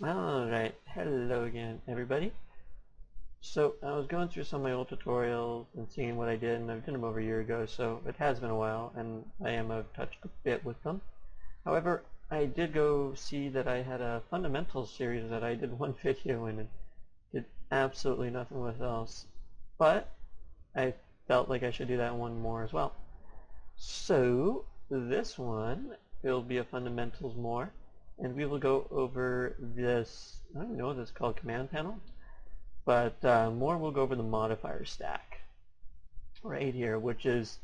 Alright, hello again everybody. So I was going through some of my old tutorials and seeing what I did, and I've done them over a year ago, so it has been a while and I am have touched a bit with them. However, I did go see that I had a fundamentals series that I did one video in and did absolutely nothing with else. But I felt like I should do that one more as well. So this one will be a fundamentals more, and we will go over this, I don't know what it's called, command panel, but more we'll go over the modifier stack right here, which is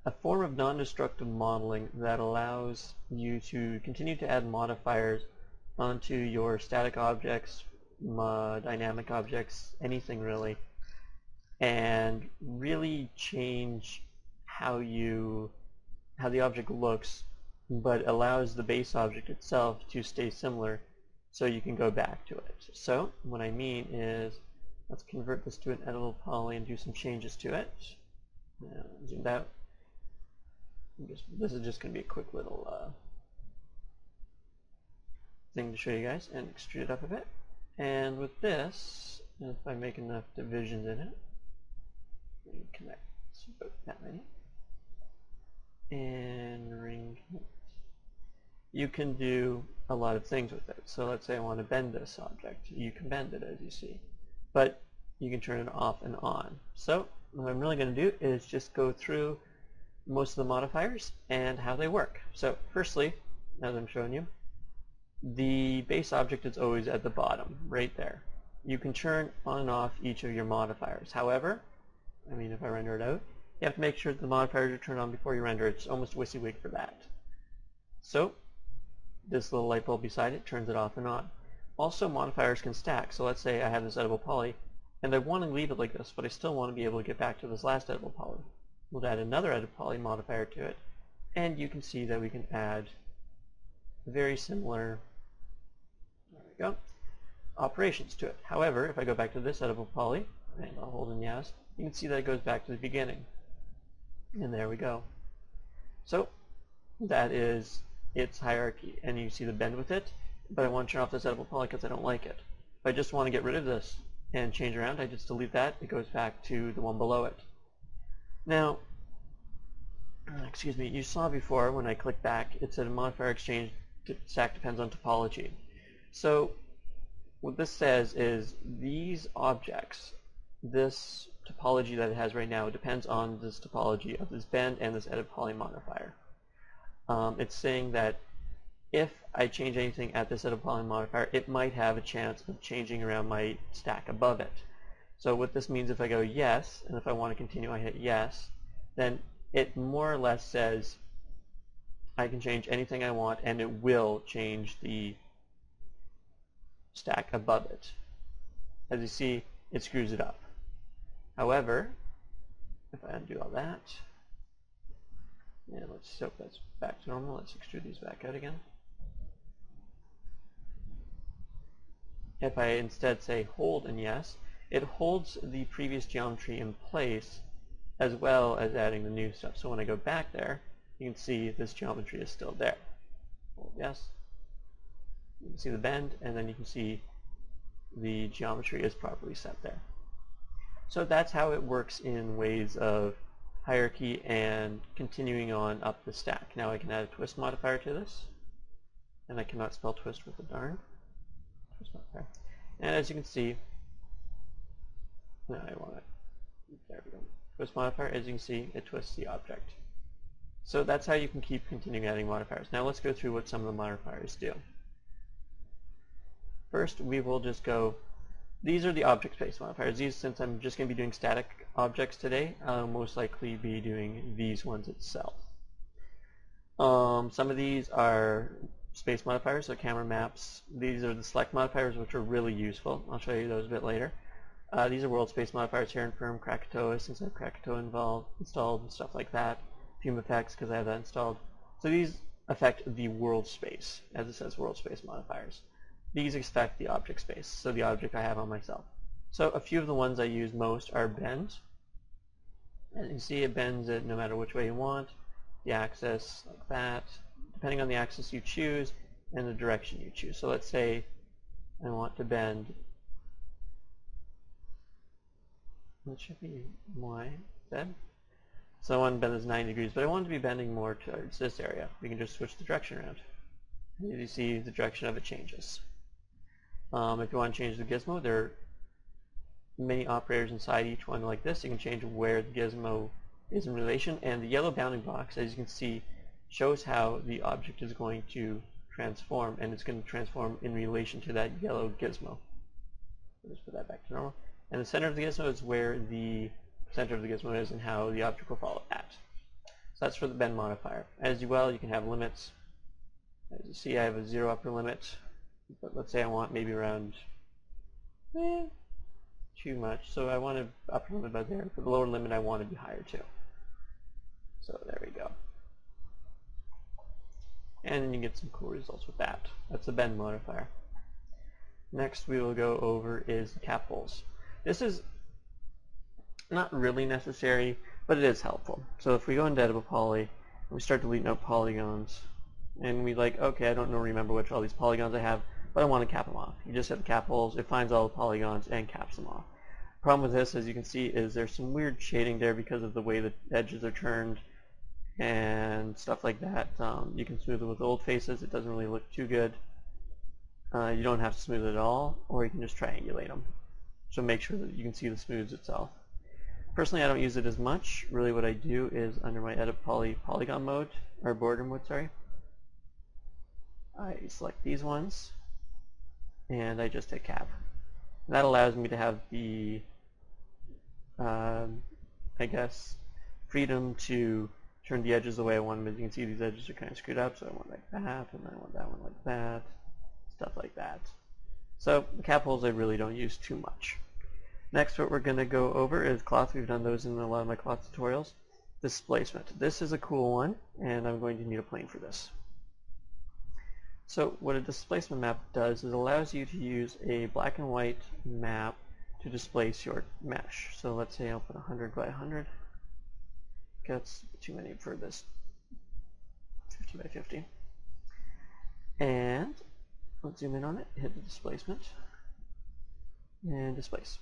a form of non-destructive modeling that allows you to continue to add modifiers onto your static objects, dynamic objects, anything really, and really change how the object looks, but allows the base object itself to stay similar so you can go back to it. So what I mean is, let's convert this to an editable poly and do some changes to it. Zoom out. This is just going to be a quick little thing to show you guys, and extrude it up a bit. And with this, if I make enough divisions in it, we can connect about that many. And ring it. You can do a lot of things with it. So let's say I want to bend this object. You can bend it, as you see. But you can turn it off and on. So what I'm really going to do is just go through most of the modifiers and how they work. So firstly, as I'm showing you, the base object is always at the bottom, right there. You can turn on and off each of your modifiers. However, if I render it out, you have to make sure that the modifiers are turned on before you render it. It's almost WYSIWYG for that. So this little light bulb beside it turns it off and on. Also, modifiers can stack. So let's say I have this editable poly, and I want to leave it like this, but I still want to be able to get back to this last editable poly. We'll add another editable poly modifier to it, and you can see that we can add very similar, there we go, operations to it. However, if I go back to this editable poly, and I'll hold in yes, you can see that it goes back to the beginning. And there we go. So that is its hierarchy, and you see the bend with it, but I want to turn off this editable poly because I don't like it. If I just want to get rid of this and change around, I just delete that. It goes back to the one below it. Now, excuse me, you saw before when I clicked back, it said a modifier exchange stack depends on topology. So what this says is these objects, this topology that it has right now, depends on this topology of this bend and this edit poly modifier. It's saying that if I change anything at this edit poly modifier, it might have a chance of changing around my stack above it. So what this means, if I go yes, and if I want to continue I hit yes, then it more or less says I can change anything I want and it will change the stack above it. As you see, it screws it up. However, if I undo all that, and let's hope that's back to normal, let's extrude these back out again. If I instead say hold and yes, it holds the previous geometry in place as well as adding the new stuff. So when I go back there, you can see this geometry is still there. Hold yes. You can see the bend, and then you can see the geometry is properly set there. So that's how it works in ways of hierarchy and continuing on up the stack. Now I can add a twist modifier to this, and I cannot spell twist with a darn. Twist modifier. And as you can see, there we go. Twist modifier, as you can see, it twists the object. So that's how you can keep continuing adding modifiers. Now let's go through what some of the modifiers do. First, we will just go, these are the object space modifiers. These, since I'm just going to be doing static objects today, I'll most likely be doing these ones itself. Some of these are space modifiers, so camera maps. These are the select modifiers, which are really useful. I'll show you those a bit later. These are world space modifiers here in Perm, Krakatoa, since I have Krakatoa installed and stuff like that. Fume effects, because I have that installed. So these affect the world space, as it says world space modifiers. These affect the object space, so the object I have on myself. So a few of the ones I use most are bend. As you can see, it bends it no matter which way you want. The axis, like that. Depending on the axis you choose and the direction you choose. So let's say I want to bend, it should be Y, Z. So I want to bend this 90 degrees, but I want it to be bending more towards this area. We can just switch the direction around. As you see, the direction of it changes. If you want to change the gizmo, there are many operators inside each one like this. You can change where the gizmo is in relation, and the yellow bounding box, as you can see, shows how the object is going to transform, and it's going to transform in relation to that yellow gizmo. I'll just put that back to normal. And the center of the gizmo is where the center of the gizmo is and how the object will follow that. So that's for the bend modifier. As well, you can have limits. As you see, I have a 0 upper limit, but let's say I want maybe around too much. So I want to upper limit about there. For the lower limit, I want to be higher too. So there we go. And then you get some cool results with that. That's the bend modifier. Next we will go over is cap holes. This is not really necessary, but it is helpful. So if we go into Editable Poly, and we start deleting out polygons, and we like, okay, I don't remember which all these polygons I have, but I want to cap them off. You just hit the cap holes, it finds all the polygons and caps them off. The problem with this, as you can see, is there's some weird shading there because of the way the edges are turned and stuff like that. You can smooth it with old faces, it doesn't really look too good. You don't have to smooth it at all, or you can just triangulate them. So make sure that you can see the smooths itself. Personally, I don't use it as much. Really what I do is under my Edit Polygon mode, or border mode, sorry, I select these ones, and I just hit cap. And that allows me to have the, I guess, freedom to turn the edges the way I want them. As you can see, these edges are kind of screwed up, so I want like that, and I want that one like that, stuff like that. So the cap holes I really don't use too much. Next, what we're going to go over is cloth. We've done those in a lot of my cloth tutorials. Displacement. This is a cool one, and I'm going to need a plane for this. So what a displacement map does is it allows you to use a black and white map to displace your mesh. So let's say I'll put 100 by 100. That's too many for this 50 by 50. And let's zoom in on it, hit the displacement, and displace.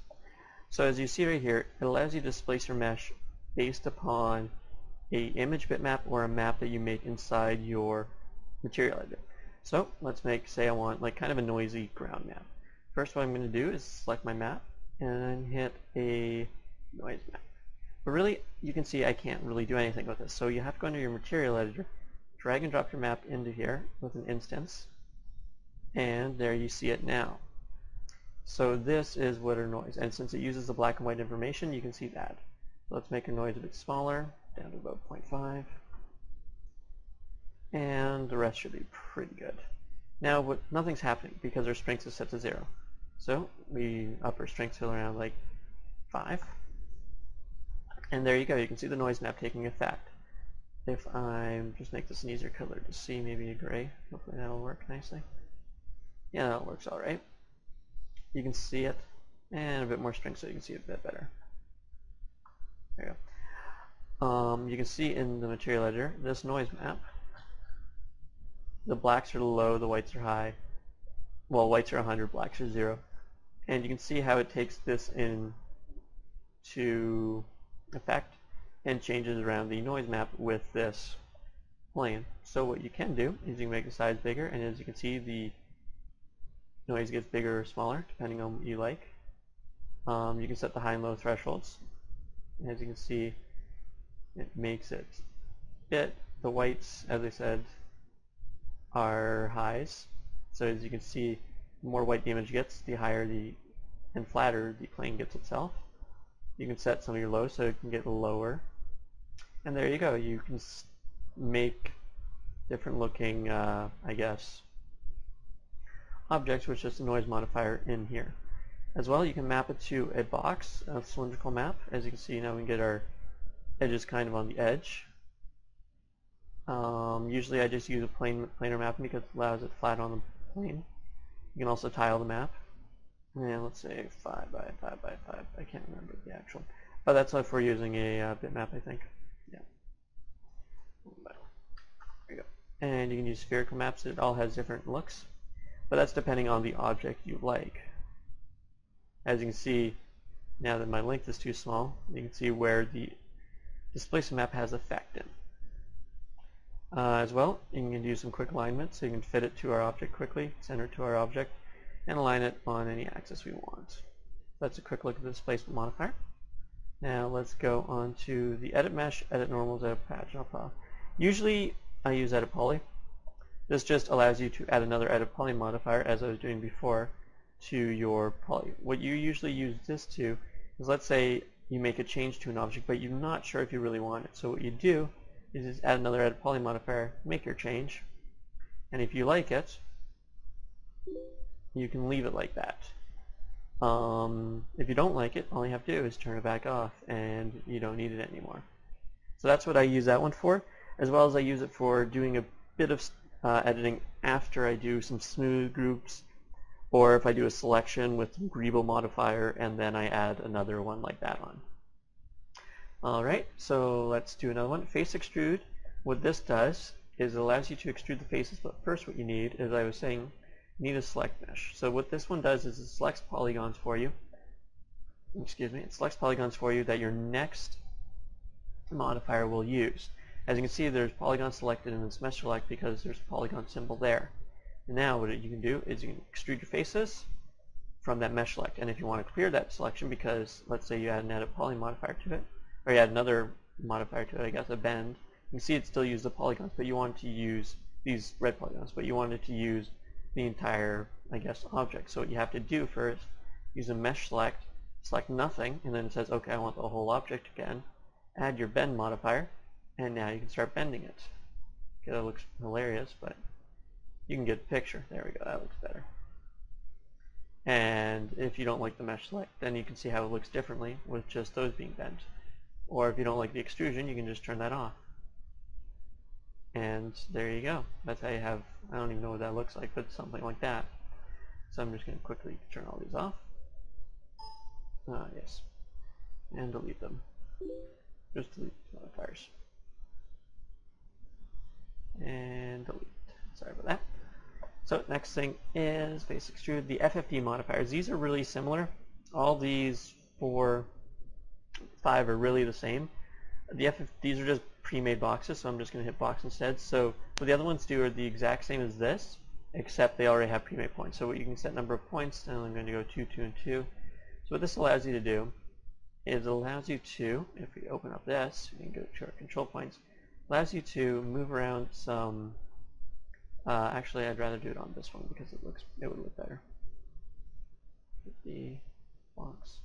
So as you see right here, it allows you to displace your mesh based upon a image bitmap or a map that you make inside your material editor. So let's make, say I want like kind of a noisy ground map. First what I'm going to do is select my map and hit a noise map. But really, you can see I can't really do anything with this. So you have to go into your material editor, drag and drop your map into here with an instance, and there you see it now. So this is what our noise, and since it uses the black and white information, you can see that. So let's make our noise a bit smaller, down to about 0.5, and the rest should be pretty good. Now nothing's happening because our strength is set to 0. So we up our strength to around like 5, and there you go, you can see the noise map taking effect. If I just make this an easier color to see, maybe a gray, hopefully that'll work nicely. Yeah, that works alright. You can see it, and a bit more strength so you can see it a bit better. There you go. You can see in the material editor, this noise map, the blacks are low, the whites are high. Well, whites are 100, blacks are 0. And you can see how it takes this into effect and changes around the noise map with this plane. So what you can do is you can make the size bigger, and as you can see, the noise gets bigger or smaller depending on what you like. You can set the high and low thresholds. And as you can see, it makes it fit. The whites, as I said, are highs. So as you can see, the more white the image gets, the higher and flatter the plane gets itself. You can set some of your lows so it can get lower. And there you go. You can make different looking, I guess, objects with just a noise modifier in here. As well, you can map it to a box, a cylindrical map. As you can see now, we can get our edges kind of on the edge. Usually I just use a planar mapping because it allows it flat on the plane. You can also tile the map. And let's say 5 by 5 by 5. I can't remember the actual. But that's if we're using a bitmap, I think. Yeah. There you go. And you can use spherical maps. It all has different looks. but that's depending on the object you like. As you can see, now that my length is too small, you can see where the displacement map has effect in. As well, you can do some quick alignment, so you can fit it to our object quickly, center it to our object, and align it on any axis we want. That's a quick look at the displacement modifier. Now let's go on to the edit mesh, edit normals, edit patch, file. Usually I use edit poly. This just allows you to add another edit poly modifier, as I was doing before, to your poly. What you usually use this to is, let's say you make a change to an object, but you're not sure if you really want it. So what you do is just add another edit poly modifier, make your change, and if you like it, you can leave it like that. If you don't like it, all you have to do is turn it back off, and you don't need it anymore. So that's what I use that one for, as well as I use it for doing a bit of editing after I do some smooth groups, or if I do a selection with some Greeble modifier, and then I add another one like that on. Alright, so let's do another one. Face extrude. What this does is it allows you to extrude the faces, but first what you need, as I was saying, you need a select mesh. So what this one does is it selects polygons for you. It selects polygons for you that your next modifier will use. As you can see, there's polygon selected in this mesh select because there's a polygon symbol there. And now what you can do is you can extrude your faces from that mesh select. And if you want to clear that selection, because let's say you add an edit poly modifier to it, or you add another modifier to it, I guess a bend, you can see it still uses the polygons, but you want to use these red polygons, but you wanted to use the entire, I guess, object. So what you have to do first, use a mesh select, select nothing, and then it says, okay, I want the whole object again. Add your bend modifier, and now you can start bending it. Okay, that looks hilarious, but you can get the picture. There we go, that looks better. And if you don't like the mesh select, then you can see how it looks differently with just those being bent. Or if you don't like the extrusion, you can just turn that off. And there you go. That's how you have, I don't even know what that looks like, but something like that. So I'm just going to quickly turn all these off. Yes. And delete them. Just delete these modifiers. And delete. Sorry about that. So next thing is face extrude. The FFD modifiers. These are really similar. All these 4, 5 are really the same. These are just pre-made boxes, so I'm just going to hit box instead. So what the other ones do are the exact same as this, except they already have pre-made points. So what you can set number of points, and I'm going to go 2, 2, and 2. So what this allows you to do is it allows you to, if we open up this, we can go to our control points, allows you to move around some, actually I'd rather do it on this one because it would look better. The box.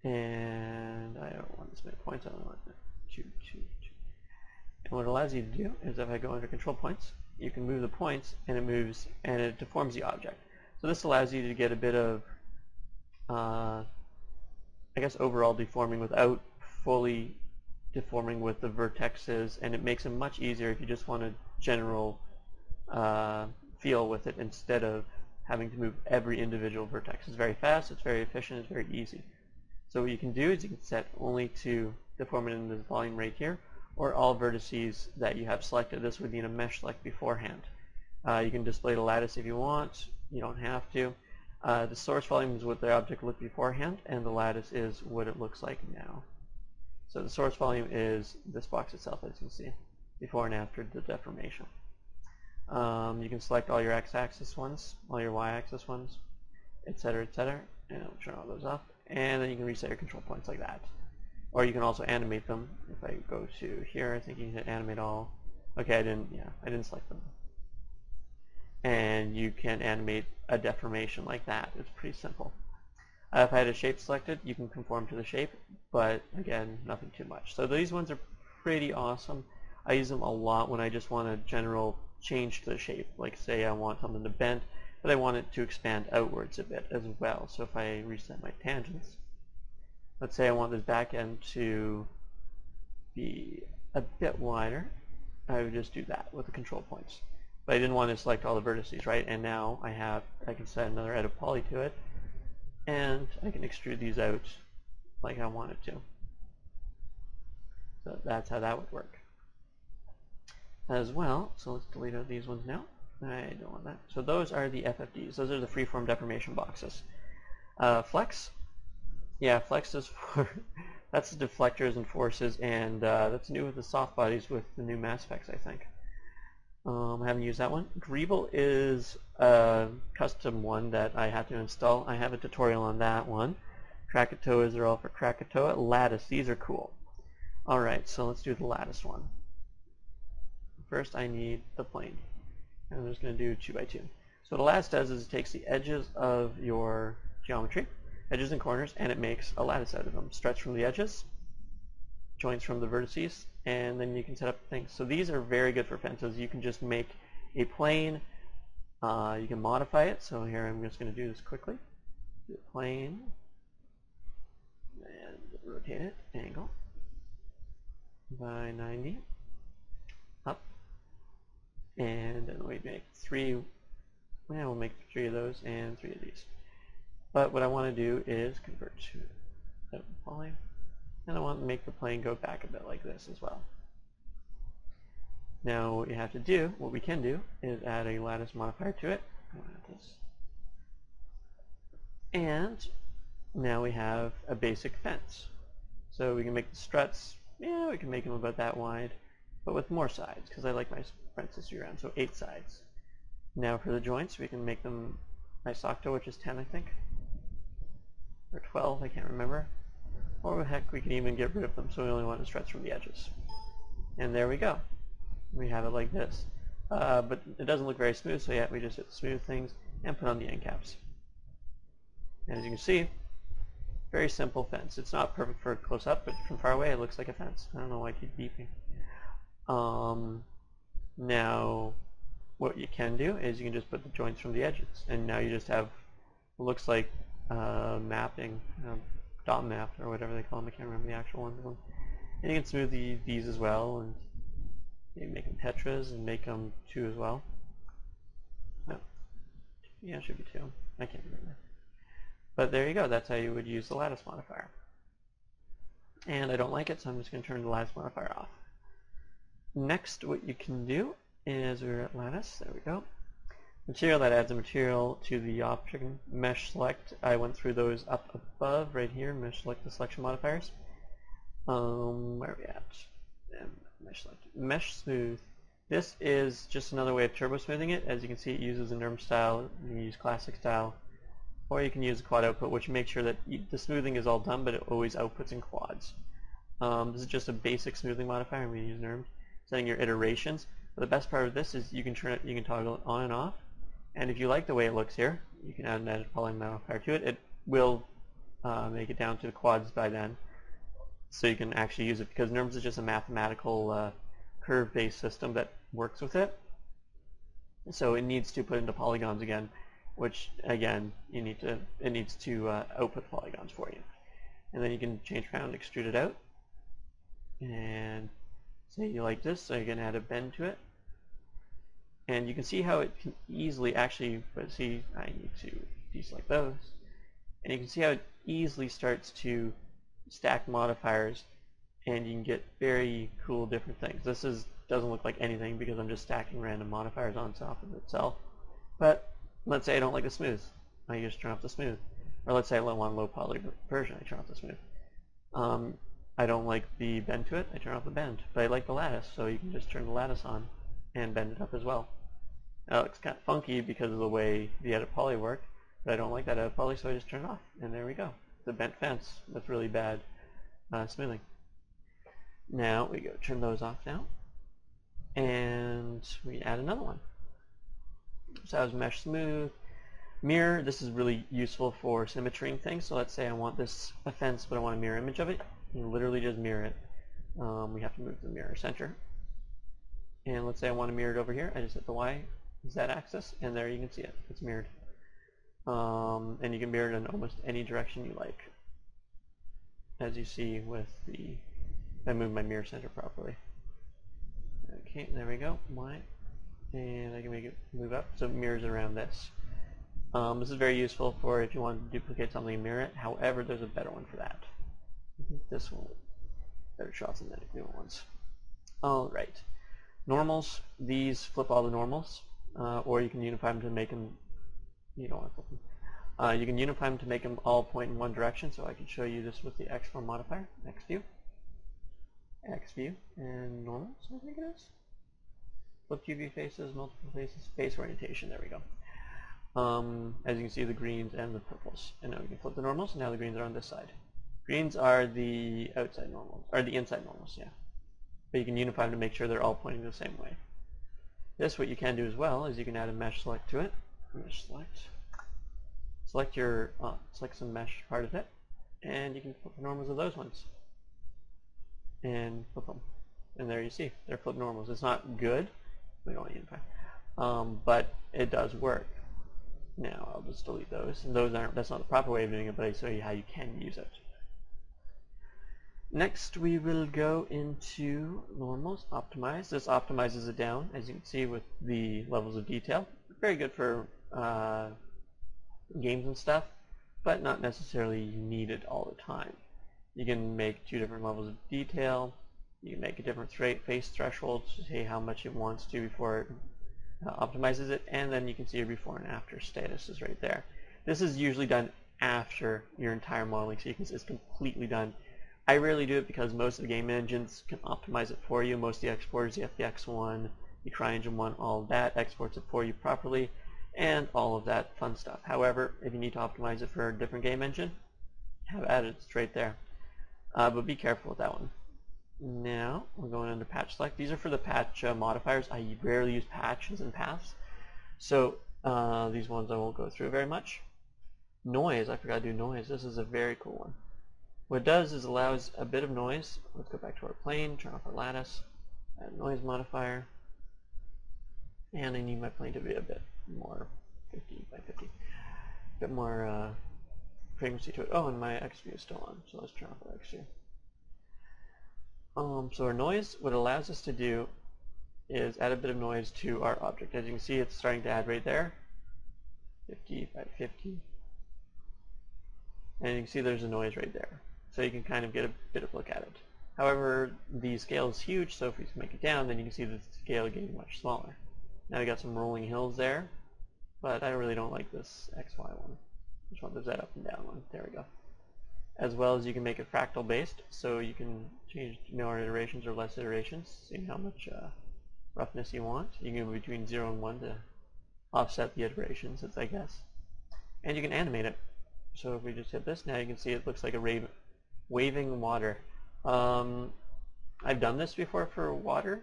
And I don't want this many points, I don't want that. 2, 2, 2. And what it allows you to do is if I go under control points, you can move the points and it moves and it deforms the object. So this allows you to get a bit of, I guess, overall deforming without fully deforming with the vertexes, and it makes it much easier if you just want a general feel with it instead of having to move every individual vertex. It's very fast, it's very efficient, it's very easy. So what you can do is you can set only to deform it in this volume right here, or all vertices that you have selected. This would be in a mesh select beforehand. You can display the lattice if you want, you don't have to. The source volume is what the object looked beforehand, and the lattice is what it looks like now. So the source volume is this box itself, as you can see, before and after the deformation. You can select all your x-axis ones, all your y-axis ones, etc., etc., and I'll turn all those off. And then you can reset your control points like that. Or you can also animate them. If I go to here, I think you can hit animate all. Okay, I didn't select them. And you can animate a deformation like that. It's pretty simple. If I had a shape selected, you can conform to the shape, but again, nothing too much. So these ones are pretty awesome. I use them a lot when I just want a general change to the shape. Like say I want something to bend, but I want it to expand outwards a bit as well. So if I reset my tangents, let's say I want this back end to be a bit wider, I would just do that with the control points. But I didn't want to select all the vertices, right? And now I can set another edit poly to it, and I can extrude these out like I want it to. So that's how that would work. As well, so let's delete out these ones now. I don't want that. So those are the FFDs. Those are the freeform deformation boxes. Flex? Yeah, flex is for, that's the deflectors and forces, and that's new with the soft bodies with the new mass specs, I think. I haven't used that one. Greeble is a custom one that I have to install. I have a tutorial on that one. Krakatoas are all for Krakatoa. Lattice, these are cool. Alright, so let's do the lattice one. First I need the plane. I'm just going to do 2 by 2. So what a lattice does is it takes the edges of your geometry, edges and corners, and it makes a lattice out of them. Struts from the edges, joints from the vertices, and then you can set up things. So these are very good for fences. You can just make a plane. You can modify it. So here I'm just going to do this quickly. Do a plane, and rotate it, angle, by 90, up, and then we make 3, well, we'll make 3 of those and 3 of these. But what I want to do is convert to a poly, and I want to make the plane go back a bit like this as well. Now what you have to do, what we can do, is add a lattice modifier to it. And now we have a basic fence. So we can make the struts, yeah, we can make them about that wide, but with more sides, because I like my fences to be around, so 8 sides. Now for the joints, we can make them isocto, which is 10, I think, or 12, I can't remember. Or heck, we can even get rid of them, so we only want the struts from the edges. And there we go. We have it like this. But it doesn't look very smooth, so yeah, we just hit smooth things and put on the end caps. And as you can see, very simple fence. It's not perfect for close up, but from far away it looks like a fence. I don't know why I keep beeping. Now, what you can do is you can just put the joints from the edges, and now you just have what looks like mapping, dot map, or whatever they call them. I can't remember the actual one. And you can smooth these as well, and you can make them tetras and make them 2 as well. No. Yeah, it should be 2. I can't remember. But there you go. That's how you would use the lattice modifier. And I don't like it, so I'm just going to turn the lattice modifier off. Next, what you can do is we're at lattice. There we go. Material, that adds a material to the option. Mesh select, I went through those up above, right here. Mesh select the selection modifiers. Where are we at? Mesh select. Mesh smooth. This is just another way of turbo smoothing it. As you can see, it uses a NURM style. You can use classic style, or you can use a quad output, which makes sure that the smoothing is all done, but it always outputs in quads. This is just a basic smoothing modifier, and we use NURM. Setting your iterations. But the best part of this is you can turn it, you can toggle it on and off. And if you like the way it looks here, you can add an edit poly modifier to it. It will make it down to the quads by then, so you can actually use it, because NURMS is just a mathematical curve-based system that works with it. So it needs to put into polygons again, which again it needs to output polygons for you. And then you can change around, extrude it out, and say you like this, so you can add a bend to it. And you can see how it can easily actually, but see, I need to deselect those. And you can see how it easily starts to stack modifiers, and you can get very cool different things. This doesn't look like anything because I'm just stacking random modifiers on top of itself. But let's say I don't like the smooth. I just turn off the smooth. Or let's say I want a low poly version, I turn off the smooth. I don't like the bend to it, I turn off the bend. But I like the lattice, so you can just turn the lattice on and bend it up as well. Now it looks kind of funky because of the way the edit poly worked, but I don't like that edit poly, so I just turn it off, and there we go. The bent fence with really bad smoothing. Now we go turn those off now, and we add another one. So that was mesh smooth. Mirror, this is really useful for symmetrying things. So let's say I want this a fence, but I want a mirror image of it. You literally just mirror it. We have to move the mirror center. And let's say I want to mirror it over here. I just hit the Y, Z axis, and there you can see it. It's mirrored. And you can mirror it in almost any direction you like. As you see with the, I moved my mirror center properly. Okay, there we go. Y. And I can make it move up so it mirrors around this. This is very useful for if you want to duplicate something and mirror it. However, there's a better one for that. This one, better shots than the newer ones. Alright. Normals, these flip all the normals. or you can unify them to make them, you don't want to flip them. You can unify them to make them all point in one direction, so I can show you this with the X4 modifier, X view, and normals, I think it is. Flip UV faces, multiple faces, face orientation, there we go. As you can see, the greens and the purples. And now we can flip the normals, and now the greens are on this side. Greens are the outside normals, or the inside normals, yeah. But you can unify them to make sure they're all pointing the same way. This, what you can do as well, is you can add a mesh select to it. Mesh select. Select some mesh part of it, and you can flip the normals of those ones. And flip them. And there you see, they're flipped normals. It's not good, we don't want to unify, but it does work. Now I'll just delete those, and that's not the proper way of doing it, but I show you how you can use it. Next we will go into normals, optimize. This optimizes it down, as you can see, with the levels of detail. Very good for games and stuff, but not necessarily needed all the time. You can make 2 different levels of detail. You can make a different face threshold to say how much it wants to before it optimizes it, and then you can see your before and after status is right there. This is usually done after your entire modeling, so you can see it's completely done. I rarely do it because most of the game engines can optimize it for you. Most of the exporters, the FBX1, the CryEngine 1, all of that exports it for you properly, and all of that fun stuff. However, if you need to optimize it for a different game engine, have at it, it's right there. But be careful with that one. Now, we're going under patch select. These are for the patch modifiers. I rarely use patches and paths, so these ones I won't go through very much. Noise, I forgot to do noise. This is a very cool one. What it does is allows a bit of noise. Let's go back to our plane, turn off our lattice, add noise modifier, and I need my plane to be a bit more 50 by 50, a bit more frequency to it. Oh, and my X view is still on, so let's turn off our X view. So our noise, what it allows us to do is add a bit of noise to our object. As you can see, it's starting to add right there, 50 by 50. And you can see there's a noise right there. So you can kind of get a bit of a look at it. However, the scale is huge, so if we make it down, then you can see the scale getting much smaller. Now we got some rolling hills there, but I really don't like this XY one. Which one? There's that up and down one. There we go. As well as you can make it fractal based, so you can change more iterations or less iterations, seeing how much roughness you want. You can go between 0 and 1 to offset the iterations, I guess. And you can animate it. So if we just hit this, now you can see it looks like a waving water. I've done this before for water,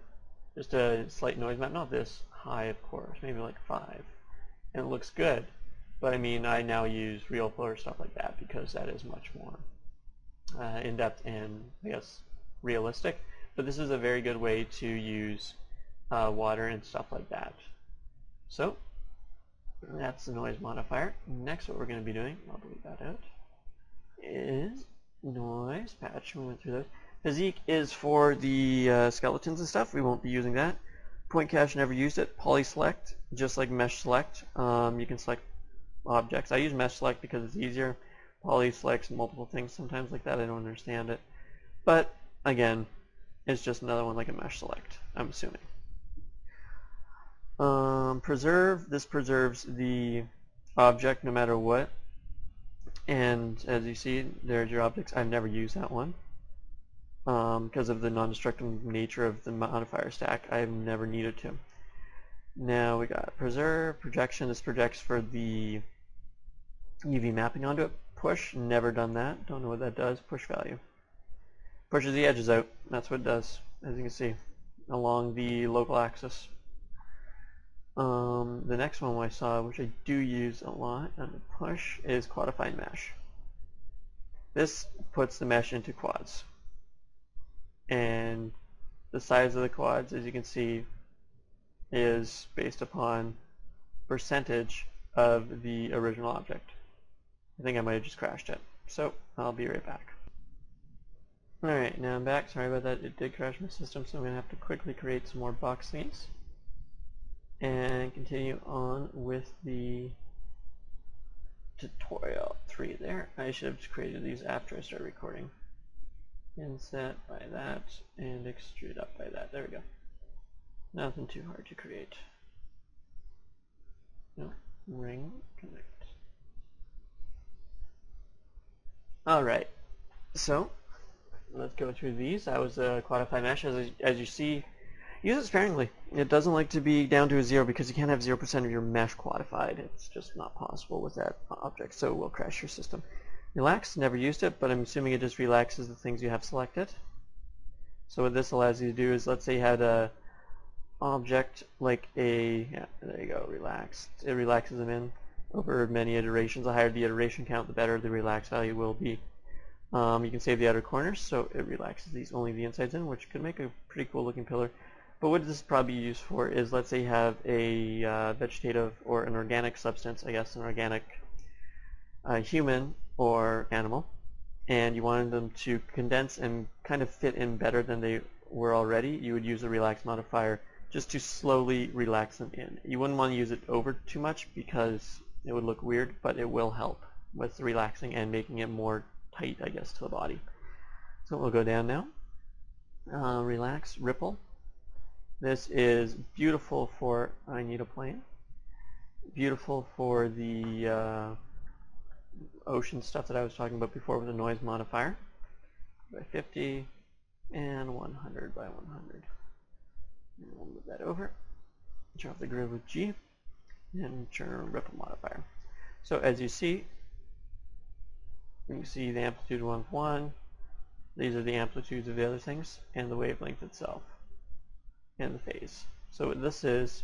just a slight noise map, not this high of course, maybe like 5, and it looks good. But I mean, I now use real flow or stuff like that because that is much more in-depth and, I guess, realistic. But this is a very good way to use water and stuff like that. So that's the noise modifier. Next, what we're going to be doing, I'll delete that out, is noise patch. We went through those. Physique is for the skeletons and stuff. We won't be using that. Point cache, never used it. Poly select, just like mesh select. You can select objects. I use mesh select because it's easier. Poly selects multiple things sometimes like that. I don't understand it. But again, it's just another one like a mesh select, I'm assuming. Preserve, this preserves the object no matter what. And as you see, there's your objects. I've never used that one. Because of the non-destructive nature of the modifier stack, I've never needed to. Now we got preserve, projection. This projects for the UV mapping onto it. Push, never done that. Don't know what that does. Push value. Pushes the edges out. That's what it does, as you can see, along the local axis. The next one I saw, which I do use a lot on the push, is quadify mesh. This puts the mesh into quads. And the size of the quads, as you can see, is based upon percentage of the original object. I think I might have just crashed it. So I'll be right back. Alright, now I'm back. Sorry about that. It did crash my system, so I'm going to have to quickly create some more box things and continue on with the tutorial 3 there. I should have created these after I started recording. Inset by that and extrude up by that. There we go. Nothing too hard to create. No, ring connect. Alright, so let's go through these. That was a quantify mesh. As you see, use it sparingly. It doesn't like to be down to a 0 because you can't have 0% of your mesh quantified. It's just not possible with that object, so it will crash your system. Relax, never used it, but I'm assuming it just relaxes the things you have selected. So what this allows you to do is, let's say you had a object like yeah, there you go, relaxed. It relaxes them in over many iterations. The higher the iteration count, the better the relax value will be. You can save the outer corners, so it relaxes these only the insides in, which could make a pretty cool looking pillar. But what this is probably used for is, let's say you have a vegetative or an organic substance, I guess an organic human or animal, and you wanted them to condense and kind of fit in better than they were already. You would use a relax modifier just to slowly relax them in. You wouldn't want to use it over too much because it would look weird, but it will help with the relaxing and making it more tight, I guess, to the body. So we'll go down now. Relax, ripple. This is beautiful for, I need a plane. Beautiful for the ocean stuff that I was talking about before with the noise modifier. By 50 and 100 by 100. And we'll move that over. Turn off the grid with G and turn ripple modifier. So as you see the amplitude 1, these are the amplitudes of the other things, and the wavelength itself, and the phase. So what this is,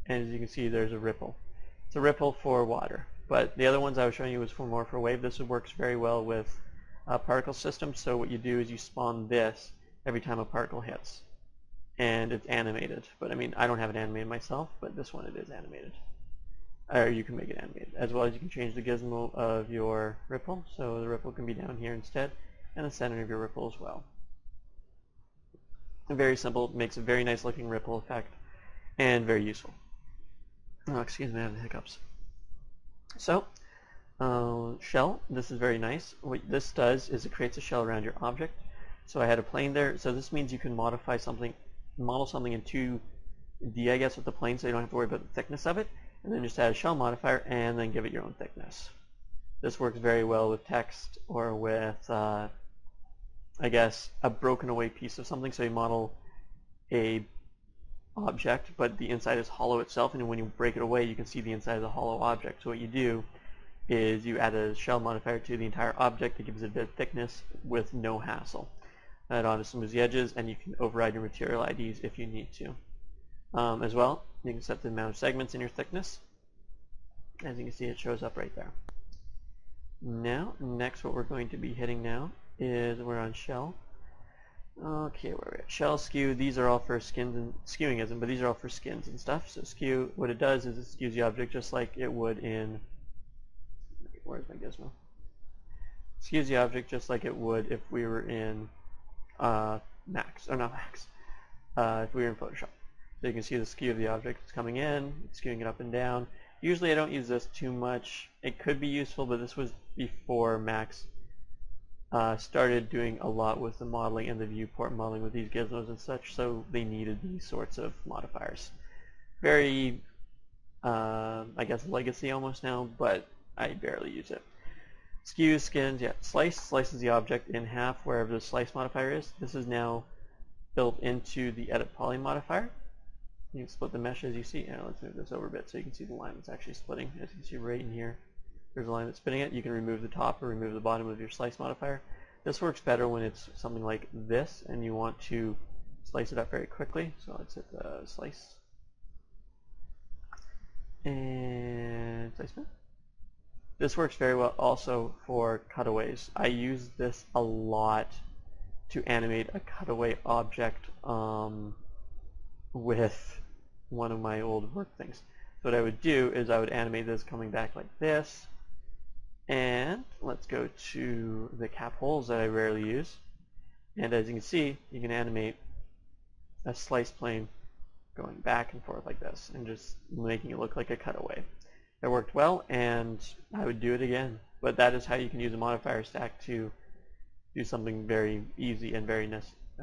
and as you can see, there's a ripple. It's a ripple for water, but the other ones I was showing you was more for wave. This works very well with particle systems. So what you do is you spawn this every time a particle hits, and it's animated. But I mean, I don't have it animated myself, but this one it is animated. Or you can make it animated, as well as you can change the gizmo of your ripple. So the ripple can be down here instead, and the center of your ripple as well. Very simple, makes a very nice looking ripple effect, and very useful. Oh, excuse me, I have the hiccups. So, shell, this is very nice. What this does is it creates a shell around your object. So I had a plane there, so this means you can modify something, model something in 2D, I guess, with the plane, so you don't have to worry about the thickness of it, and then just add a shell modifier and then give it your own thickness. This works very well with text or with, I guess, a broken away piece of something. So you model a object, but the inside is hollow itself, and when you break it away, you can see the inside of the hollow object. So what you do is you add a shell modifier to the entire object that gives it a bit of thickness with no hassle. Add on to smooth the edges, and you can override your material IDs if you need to. As well, you can set the amount of segments in your thickness. As you can see, it shows up right there. Now, next what we're going to be hitting now is we're on shell. Okay, where are we at? Shell, skew, these are all for skins and skewing isn't, but these are all for skins and stuff. So skew, what it does is it skews the object just like it would in, where's my gizmo? Skews the object just like it would if we were in Max, or not Max, if we were in Photoshop. So you can see the skew of the object. It's coming in, it's skewing it up and down. Usually I don't use this too much. It could be useful, but this was before Max started doing a lot with the modeling and the viewport modeling with these gizmos and such, so they needed these sorts of modifiers. Very, I guess, legacy almost now, but I barely use it. Skew, skins, yeah, slices the object in half wherever the slice modifier is. This is now built into the edit poly modifier. You can split the mesh as you see. Now let's move this over a bit so you can see the line that's actually splitting. As you can see right in here, there's a line that's splitting it. You can remove the top or remove the bottom of your slice modifier. This works better when it's something like this and you want to slice it up very quickly. So let's hit the slice. And slice. This works very well also for cutaways. I use this a lot to animate a cutaway object with one of my old work things. So what I would do is I would animate this coming back like this, and let's go to the cap holes that I rarely use, and as you can see, you can animate a slice plane going back and forth like this and just making it look like a cutaway. It worked well, and I would do it again, but that is how you can use a modifier stack to do something very easy and very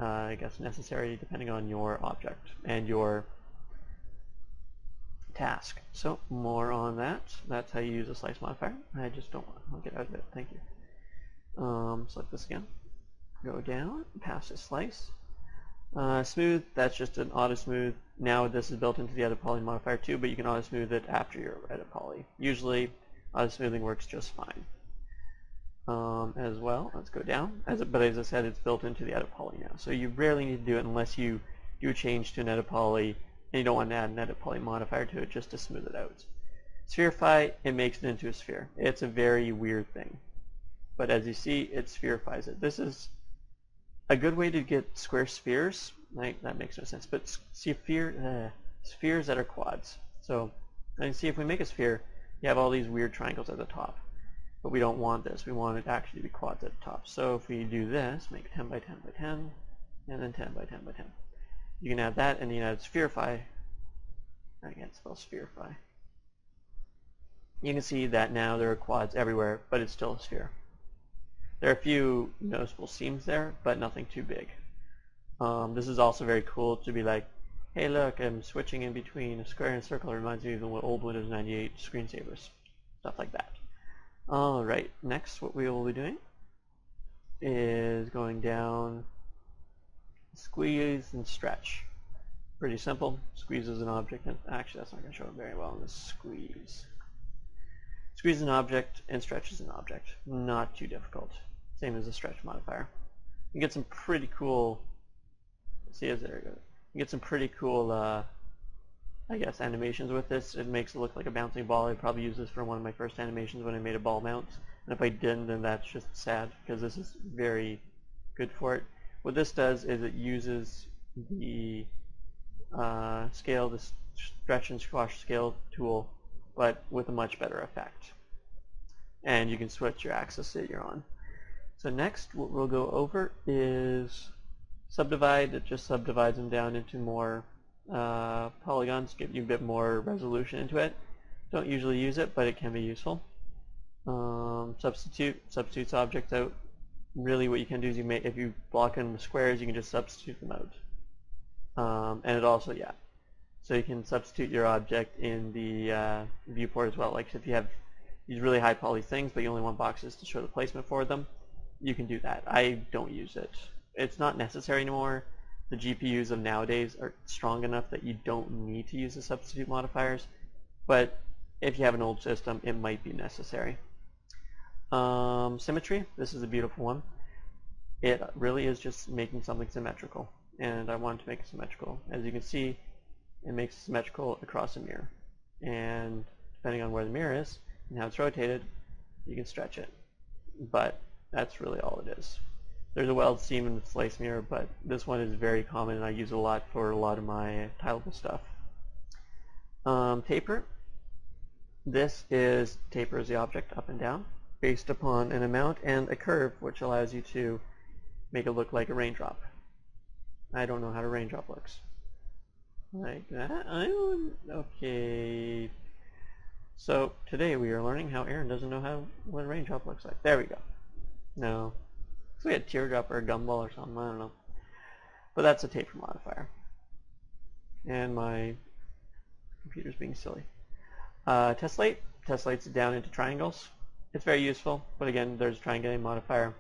I guess necessary depending on your object and your task. So more on that. That's how you use a slice modifier. I just don't want to get out of it. Thank you. Select this again. Go down, pass a slice. Smooth, that's just an auto smooth. Now this is built into the edit poly modifier too, but you can auto smooth it after your edit poly. Usually auto smoothing works just fine. As well, let's go down. But as I said, it's built into the edit poly now. So you rarely need to do it unless you do a change to an edit poly and you don't want to add an edit poly modifier to it just to smooth it out. Spherify, it makes it into a sphere. It's a very weird thing. But as you see, it spherifies it. This is a good way to get square spheres. That makes no sense. But spheres that are quads. So you can see if we make a sphere, you have all these weird triangles at the top. But we don't want this. We want it actually to be quads at the top. So if we do this, make 10 by 10 by 10, and then 10 by 10 by 10. You can add that, and you can add spherify. I can't spell spherify. You can see that now there are quads everywhere, but it's still a sphere. There are a few noticeable seams there, but nothing too big. This is also very cool to be like, hey look, I'm switching in between a square and a circle. It reminds me of the old Windows 98 screensavers. Stuff like that. Alright, next what we will be doing is going down, squeeze and stretch. Pretty simple. Squeeze is an object, and actually that's not going to show it very well in this squeeze. Squeeze is an object and stretch is an object. Not too difficult. Same as the stretch modifier. You get some pretty cool, there it goes. You get some pretty cool, I guess, animations with this. It makes it look like a bouncing ball. I'd probably use this for one of my first animations when I made a ball bounce. And if I didn't, then that's just sad because this is very good for it. What this does is it uses the scale, the stretch and squash scale tool, but with a much better effect. And you can switch your axis that you're on. So next, what we'll go over is subdivide. It just subdivides them down into more polygons, give you a bit more resolution into it. Don't usually use it, but it can be useful. Substitutes objects out. Really what you can do is if you block in the squares, you can just substitute them out. And it also, so you can substitute your object in the viewport as well. Like if you have these really high poly things, but you only want boxes to show the placement for them, you can do that. I don't use it. It's not necessary anymore. The GPUs of nowadays are strong enough that you don't need to use the substitute modifiers, but if you have an old system, it might be necessary. Symmetry, this is a beautiful one. It really is just making something symmetrical, and I wanted to make it symmetrical. As you can see, it makes it symmetrical across a mirror, and depending on where the mirror is and how it's rotated, you can stretch it, but that's really all it is. There's a weld seam in the slice mirror, but this one is very common and I use it a lot for a lot of my tileable stuff. Taper. This is taper as the object up and down based upon an amount and a curve, which allows you to make it look like a raindrop. I don't know how a raindrop looks. Like that? Okay. So today we are learning how Aaron doesn't know what a raindrop looks like. There we go. No. So we had teardrop or a gumball or something, I don't know. But that's a taper modifier. And my computer's being silly. Tessellate. Tessellates it down into triangles. It's very useful, but again, there's a triangulating modifier.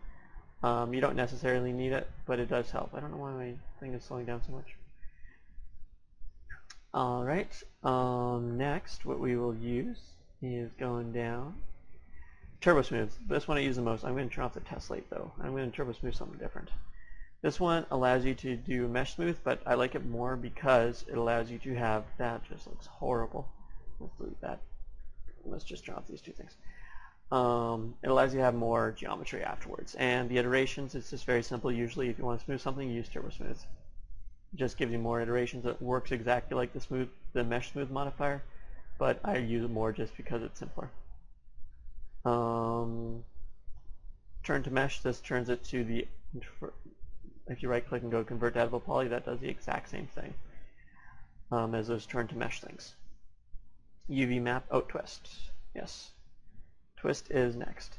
You don't necessarily need it, but it does help. I don't know why my thing is slowing down so much. Alright, next what we will use is going down. Turbo Smooth. This one I use the most. I'm going to turn off the tessellate though. I'm going to turbo smooth something different. This one allows you to do mesh smooth, but I like it more because it allows you to have, that just looks horrible. Let's delete that. Let's just turn off these two things. It allows you to have more geometry afterwards. And the iterations, it's just very simple. Usually if you want to smooth something, you use turbo smooth. It just gives you more iterations. It works exactly like the mesh smooth modifier, but I use it more just because it's simpler. Turn to mesh, this turns it to the, if you right click and go convert to editable poly, that does the exact same thing as those turn to mesh things. UV map, twist, yes. Twist is next.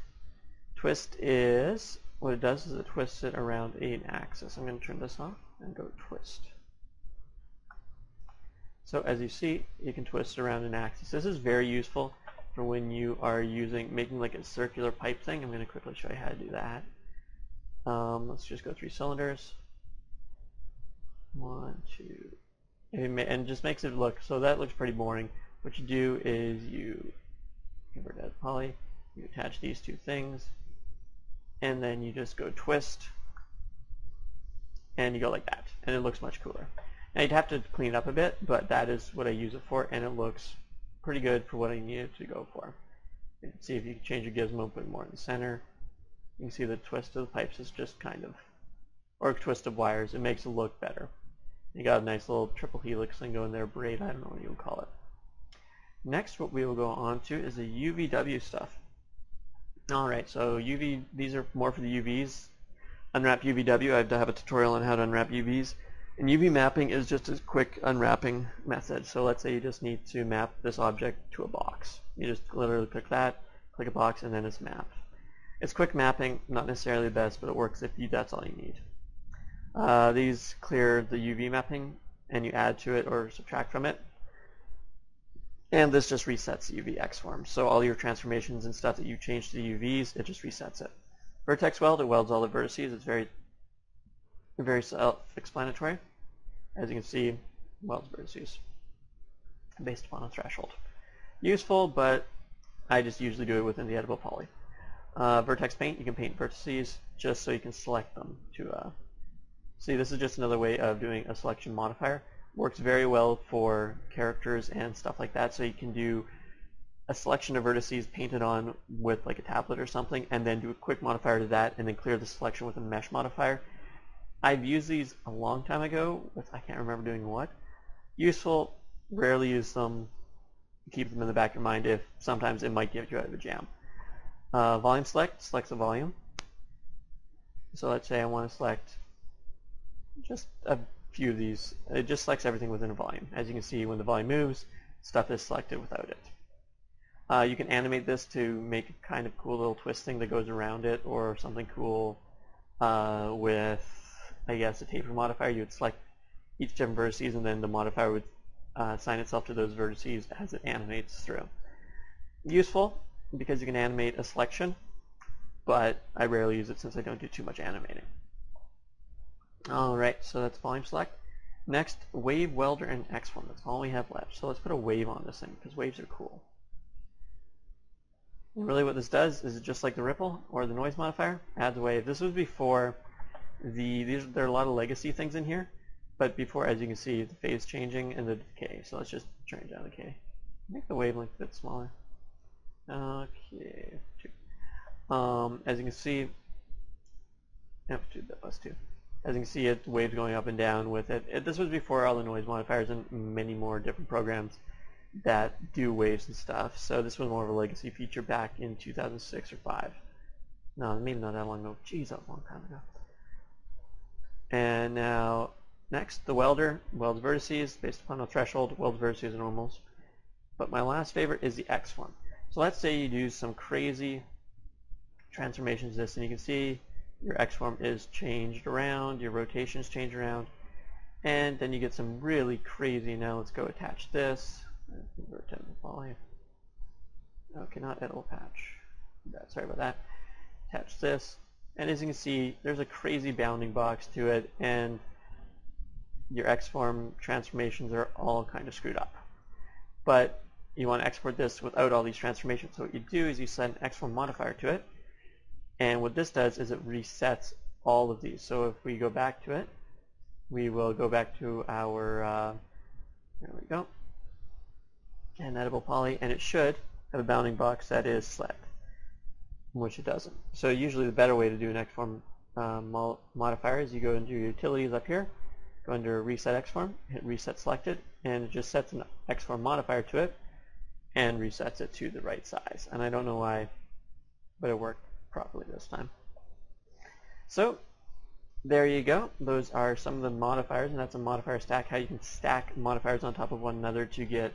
Twist is, what it does is it twists it around an axis. I'm going to turn this off and go twist. So as you see, you can twist around an axis. This is very useful for when you are making like a circular pipe thing. I'm going to quickly show you how to do that. Let's just go 3 cylinders. 1, 2, and it just makes it look, so that looks pretty boring. What you do is you convert that to poly, you attach these 2 things, and then you just go twist, and you go like that, and it looks much cooler. Now you'd have to clean it up a bit, but that is what I use it for, and it looks pretty good for what I need it to go for. You can see if you can change your gizmo, put it more in the center. You can see the twist of the pipes is just kind of, or twist of wires, it makes it look better. You got a nice little triple helix thing going there, braid, I don't know what you would call it. Next, what we will go on to is the UVW stuff. Alright, so UV, these are more for the UVs. Unwrap UVW, I have a tutorial on how to unwrap UVs. And UV mapping is just a quick unwrapping method. So let's say you just need to map this object to a box. You just literally click that, click a box, and then it's mapped. It's quick mapping, not necessarily the best, but it works if that's all you need. These clear the UV mapping, and you add to it or subtract from it. And this just resets the UV X form. So all your transformations and stuff that you change to the UVs, it just resets it. Vertex weld, it welds all the vertices. It's very self-explanatory. As you can see, welds vertices based upon a threshold. Useful, but I just usually do it within the editable poly. Vertex paint, you can paint vertices just so you can select them to see. This is just another way of doing a selection modifier. Works very well for characters and stuff like that, so you can do a selection of vertices painted on with like a tablet or something, and then do a quick modifier to that, and then clear the selection with a mesh modifier. I've used these a long time ago with, I can't remember doing what. Useful, rarely use them. Keep them in the back of your mind if sometimes it might get you out of a jam. Volume select selects the volume. So let's say I want to select just a few of these. It just selects everything within a volume. As you can see, when the volume moves, stuff is selected without it. You can animate this to make a kind of cool little twist thing that goes around it, or something cool with, I guess, a taper modifier. You would select each different vertices, and then the modifier would assign itself to those vertices as it animates through. Useful because you can animate a selection, but I rarely use it since I don't do too much animating. Alright, so that's volume select. Next, wave, welder, and X-form. That's all we have left. So let's put a wave on this thing, because waves are cool. And really what this does is just like the ripple or the noise modifier, adds a wave. This was before there are a lot of legacy things in here, but before, as you can see, the phase changing and the decay. So let's just turn down the decay. Make the wavelength a bit smaller. Okay. As you can see, +2. As you can see, it waves going up and down with it. This was before all the noise modifiers and many more different programs that do waves and stuff. So this was more of a legacy feature back in 2006 or 5. No, maybe not that long ago. Geez, that was a long time ago. And now, next, the welder welds vertices based upon a threshold, welds vertices and normals. But my last favorite is the X form. So let's say you do some crazy transformations to this, and you can see your X form is changed around, your rotations change around, and then you get some really crazy. Now let's go attach this. Convert to poly. Okay, not editable patch. Sorry about that. Attach this, and as you can see, there's a crazy bounding box to it, and your X form transformations are all kind of screwed up. But you want to export this without all these transformations. So what you do is you set an X form modifier to it. And what this does is it resets all of these. So if we go back to it, we will go back to our, there we go, and editable poly, and it should have a bounding box that is select, which it doesn't. So usually the better way to do an X form modifier is you go into your utilities up here, go under reset X form, hit reset selected, and it just sets an X form modifier to it and resets it to the right size. And I don't know why, but it worked properly this time. So there you go. Those are some of the modifiers, and that's a modifier stack, how you can stack modifiers on top of one another to get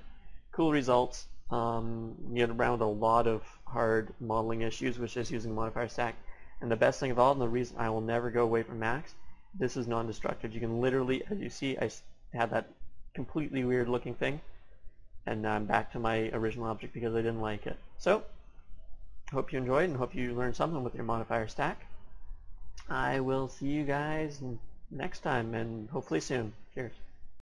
cool results. You get around with a lot of hard modeling issues with just using a modifier stack. And the best thing of all, and the reason I will never go away from Max, this is non-destructive. You can literally, as you see, I had that completely weird looking thing, and now I'm back to my original object because I didn't like it. So, hope you enjoyed and hope you learned something with your modifier stack. I will see you guys next time and hopefully soon. Cheers.